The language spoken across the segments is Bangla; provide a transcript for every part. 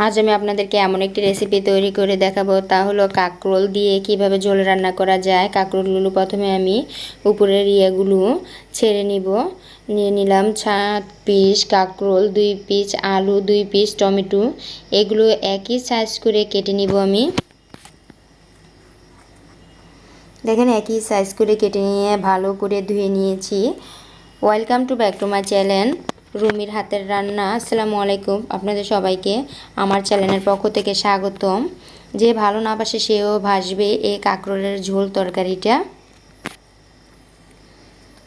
আজ আমি আপনাদেরকে এমন একটি রেসিপি তৈরি করে দেখাবো, তা হলো কাঁকরোল দিয়ে কিভাবে ঝোল রান্না করা যায়। কাঁকরোলগুলো প্রথমে আমি উপরের ইয়েগুলো ছেড়ে নিব। নিয়ে নিলাম 7 পিস কাঁকরোল, 2 পিস আলু, 2 পিস টমেটো। এগুলো একই সাইজ করে কেটে নিব আমি। দেখেন একই সাইজ করে কেটে নিয়ে ভালো করে ধুয়ে নিয়েছি। Welcome to back to my channel রুমির হাতের রান্না। আসসালামু আলাইকুম, আপনাদের সবাইকে আমার চ্যানেলের পক্ষ থেকে স্বাগতম। যে ভালো না বাসে সেও ভাসবে এই কাঁকরোলের ঝোল তরকারিটা।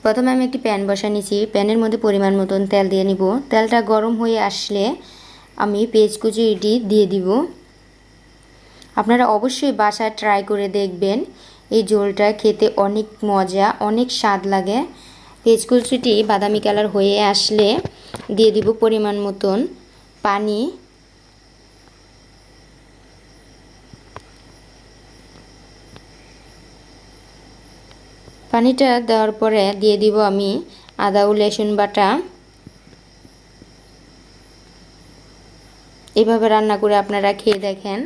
প্রথমে আমি একটি প্যান বসা নিয়েছি। প্যানের মধ্যে পরিমাণ মতন তেল দিয়ে নিব। তেলটা গরম হয়ে আসলে আমি পেঁয়াজ কুচিটি দিয়ে দিব। আপনারা অবশ্যই বাসায় ট্রাই করে দেখবেন, এই ঝোলটা খেতে অনেক মজা, অনেক স্বাদ লাগে। পেঁয়াজ কুচিটি বাদামি কালার হয়ে আসলে দিয়ে দিব পরিমাণ মতন পানি। পানিটা দেওয়ার পরে দিয়ে দিব আমি আদা ও রসুন বাটা। এভাবে রান্না করে আপনারা খেয়ে দেখেন,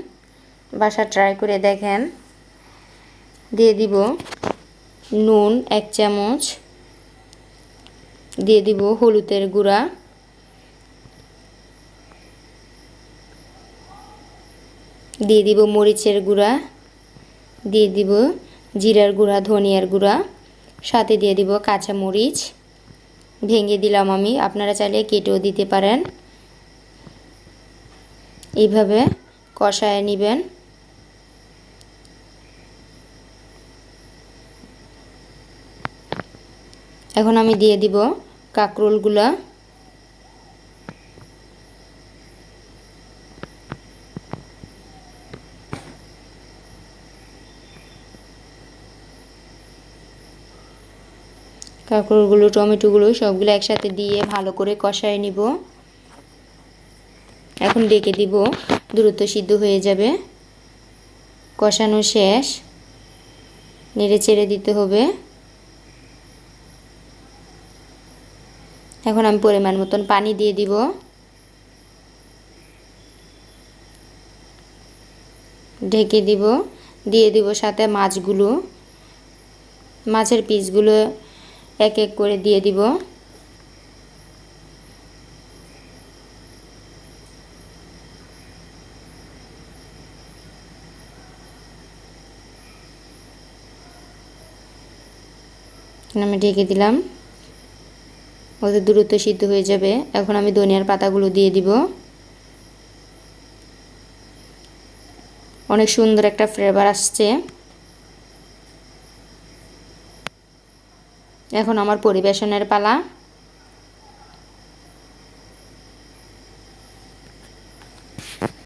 বাসা ট্রাই করে দেখেন। দিয়ে দিব নুন 1 চামচ, দিয়ে দিব হলুদের গুঁড়া, দিয়ে দিব মরিচের গুঁড়া, দিয়ে দিব জিরার গুঁড়া, ধনিয়ার গুঁড়া, সাথে দিয়ে দিব কাঁচা মরিচ ভেঙে দিলাম আমি, আপনারা চাইলে কেটেও দিতে পারেন। এইভাবে কষায় নেবেন। এখন আমি দিয়ে দিব কাঁকরোলগুলা। কাঁকরোলগুলো, টমেটোগুলো সবগুলো একসাথে দিয়ে ভালো করে কষায় নিব। এখন ডেকে দিব, দ্রুত সিদ্ধ হয়ে যাবে। কষানো শেষ, নেড়ে চেড়ে দিতে হবে। এখন আমি পরিমাণ মতন পানি দিয়ে দিব। ঢেকে দিব, দিয়ে দিব সাথে মাছগুলো, মাছের পিসগুলো এক এক করে দিয়ে দিব। আমি ঢেকে দিলাম, ওদের দ্রুত সিদ্ধ হয়ে যাবে। এখন আমি ধনিয়ার পাতাগুলো দিয়ে দিব। অনেক সুন্দর একটা ফ্লেভার আসছে। এখন আমার পরিবেশনের পালা।